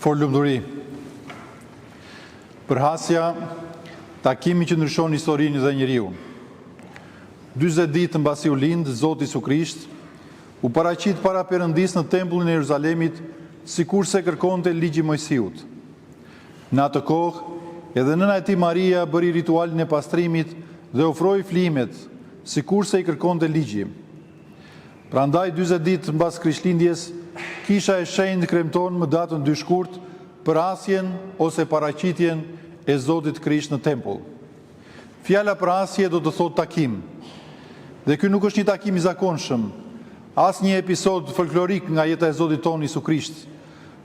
Forlumduri. Përhasja, takimi që ndryshon historinë dhe njeriu. 40 ditë mbasi u lind Zoti Jezu Krisht, u paraqit para Perëndis në tempullin e Jeruzalemit, sikurse kërkonte ligji Mojsiut. Në atë kohë, edhe nëna e tij Maria bëri ritualin e pastrimit dhe ofroi flimet, sikurse i kërkonte ligji. Prandaj 40 ditë mbas Krishtlindjes, Kisha e Shenjtë kremton më datën 2 shkurt për asjen ose paraqitjen e Zotit Krisht në tempull. Fjala për asje do të thotë takim. Dhe ky nuk është një takim i zakonshëm, as një episod folklorik nga jeta e Zotit tonë Jezu Krisht,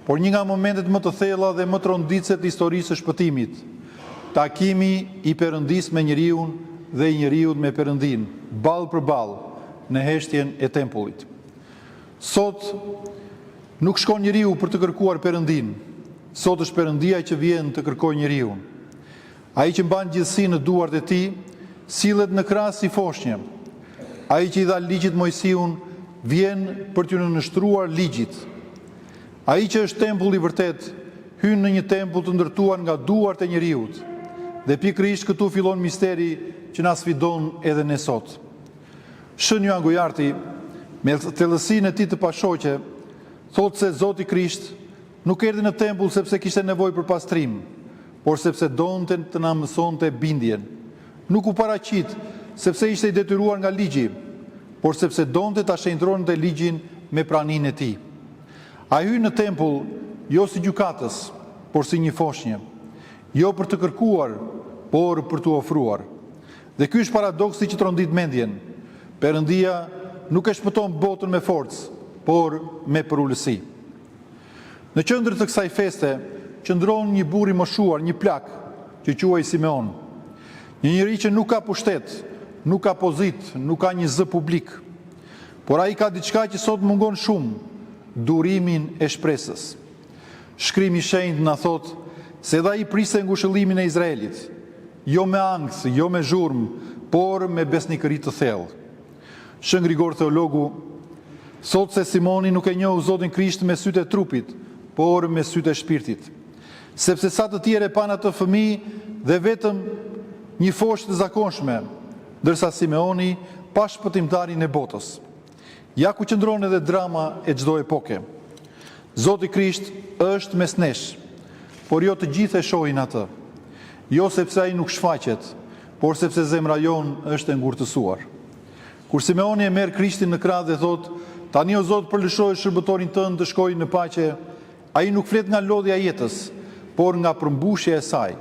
por një nga momentet më të thella dhe më të ronditse të historisë së shpëtimit. Takimi i Perëndis me njeriu dhe i njeriu me Perëndin, ballë për ballë në heshtjen e tempullit. Sot nuk shkon njeriu për të kërkuar Perëndin. Sot është Perëndia që vjen të kërkojë njeriu. Ai që mban gjithësinë në duart e tij, sillet në krah si foshnjë. Ai që i dha ligjit Mojsiun, vjen për t'ju nënshtruar ligjit. Ai që është tempulli i vërtet, hyn në një tempull të ndërtuar nga duart e njeriu. Dhe pikërisht këtu fillon misteri që na sfidon edhe ne sot. Shën Joan Gojarti, me thellësinë e tij të pashoqe, thotë se Zoti Krisht nuk erdhi në tempull sepse kishte nevojë për pastrim, por sepse donte të na mësonte bindjen. Nuk u paraqit sepse ishte i detyruar nga ligji, por sepse donte ta shenjtronte ligjin me praninë e tij. Ai hyn në tempull jo si gjykatës, por si një foshnjë, jo për të kërkuar, por për të ofruar. Dhe ky është paradoksi që trondit mendjen. Perëndia nuk e shpëton botën me forcë, por me përulësi. Në qendër të kësaj feste qëndron një burr i moshuar, një plak, që quhej Simeon. Një njeri që nuk ka pushtet, nuk ka pozit, nuk ka një zë publik. Por ai ka diçka që sot mungon shumë, durimin e shpresës. Shkrimi i Shenjtë na thot se edhe ai priste ngushëllimin e Izraelit, jo me ankth, jo me zhurmë, por me besnikëri të thellë. Shën Grigor Theologu thot se Simoni nuk e njohu Zotin Krisht me sytë e trupit, por me sytë e shpirtit. Sepse sa të tjerë e pan atë fëmijë dhe vetëm një foshë të zakonshme, ndërsa Simeoni pa shpëtimtarin e botës. Ja ku qëndron edhe drama e çdo epoke. Zoti Krisht është mes nesh, por jo të gjithë e shohin atë. Jo sepse ai nuk shfaqet, por sepse zemra jon është e ngurtësuar. Kur Simeoni e merr Krishtin në krah dhe thot: "Tani o Zot, përlëshoj shërbëtorin tënd të shkojë në paqe", ai nuk flet nga lodhja e jetës, por nga përmbushja e saj.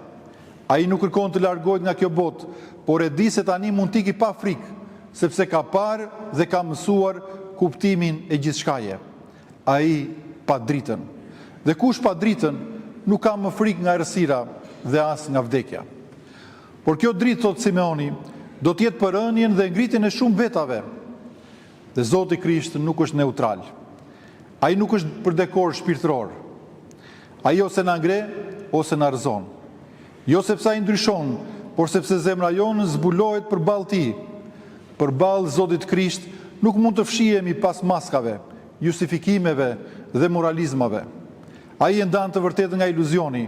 Ai nuk kërkon të largohet nga kjo botë, por e di se tani mund t'i pa frikë, sepse ka parë dhe ka mësuar kuptimin e gjithçkaje. Ai pa dritën. Dhe kush pa dritën, nuk ka më frikë nga errësira dhe as nga vdekja. Por kjo dritë, thot Simeoni, do t'jetë për rënien dhe ngritjen e shumë vetave. Dhe Zoti Krisht nuk është neutral. Ai nuk është për dekor shpirtëror. Ai ose na ngre, ose na rrëzon. Jo sepse ai ndryshon, por sepse zemra jonë zbulohet përballë tij. Përballë Zotit Krisht nuk mund të fshihemi pas maskave, justifikimeve dhe moralizmave. Ai e ndan të vërtetën nga iluzioni,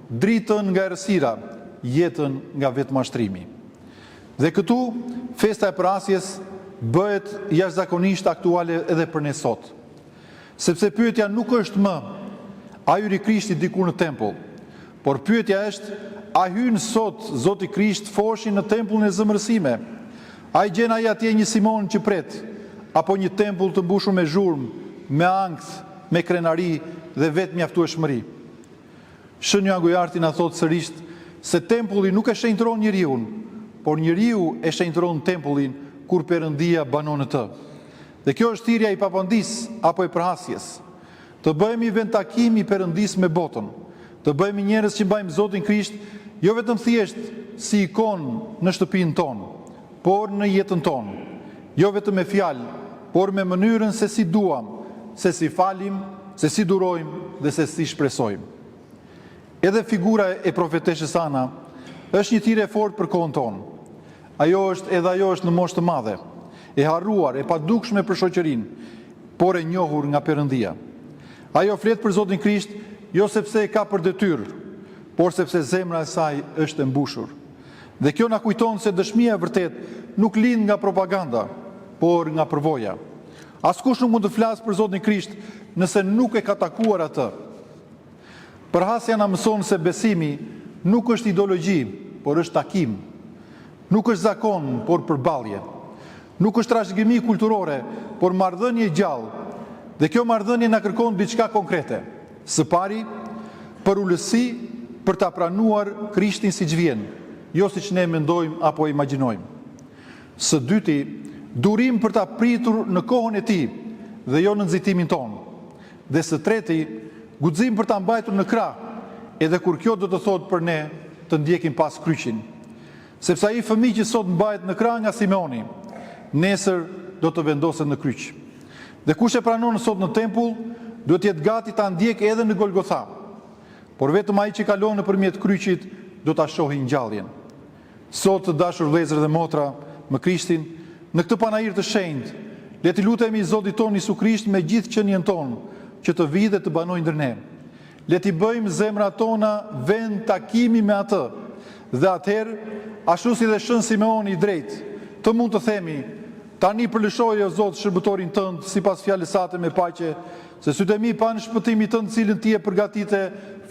dritën nga errësira, jetën nga vetmashtrimi. Dhe këtu festa e Parasjes bëhet jashtëzakonisht aktuale edhe për ne sot. Sepse pyetja nuk është më a hyri Krishti diku në tempull, por pyetja është a hyn sot Zoti Krisht foshin në tempullin e zemërsime? A i gjen ai atje një Simon që pret, apo një tempull të mbushur me zhurmë, me ankth, me krenari dhe vetë mjaftueshmëri? Shën Joan Gojarti na thot sërish se tempulli nuk e shenjtron njeriu, por njeriu e shenjtron tempullin kur Perëndia banon në të. Dhe kjo është thirrja i papandis apo e përhasjes. Të bëhemi vend takimi i Perëndis me botën. Të bëhemi njerëz që mbajmë Zotin Krisht jo vetëm thjesht si ikon në shtëpinë tonë, por në jetën tonë. Jo vetëm me fjalë, por me mënyrën se si duam, se si falim, se si durojmë dhe se si shpresojmë. Edhe figura e profeteshës Ana është një thirrje e fortë për kohën tonë. Ajo është në moshë të madhe, e harruar, e padukshme për shoqërinë, por e njohur nga Perëndia. Ajo flet për Zotin Krisht jo sepse e ka për detyrë, por sepse zemra e saj është e mbushur. Dhe kjo na kujton se dëshmia e vërtet nuk lind nga propaganda, por nga përvoja. Askush nuk mund të flasë për Zotin Krisht nëse nuk e ka takuar atë. Përhasja na mëson se besimi nuk është ideologji, por është takim. Nuk është zakon, por përballje. Nuk është trashëgimi kulturore, por marrëdhënie gjallë. Dhe kjo marrëdhënie na kërkon diçka konkrete. Së pari, për ulësi, për ta pranuar Krishtin siç vjen, jo siç ne mendojmë apo imagjinojmë. Së dyti, durim për ta pritur në kohën e tij dhe jo në nxitimin tonë. Dhe së treti, guxim për ta mbajtur në krah, edhe kur kjo do të thotë për ne të ndjekim pas kryqin. Sepse ai fëmijë që sot mbahet në krah nga Simeoni, nesër do të vendoset në kryq. Dhe kush e pranon sot në tempull, duhet jetë gati ta ndjek edhe në Golgotha. Por vetëm ai që kalon nëpërmjet kryqit do ta shohë ngjalljen. Sot, të dashur vëllezër dhe motra, me Krishtin, në këtë panair të shenjtë, le të lutemi Zotit tonë Isu Krisht me gjithë qenien tonë, që të vijë dhe të banojë ndër ne. Le t'i bëjmë zemrat tona vend takimi me atë, dhe atëherë, ashtu si dhe Shën Simeoni i drejtë, të mund të themi: tani përlëshoje o Zot shërbëtorin tënd sipas fjalës sate me paqe, se sytë e mi panë shpëtimin tënd, cilën ti e përgatite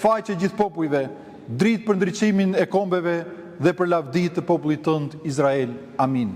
faqe gjithë popujve, dritë për ndriçimin e kombeve dhe për lavdi të popullit tënd Izrael. Amin.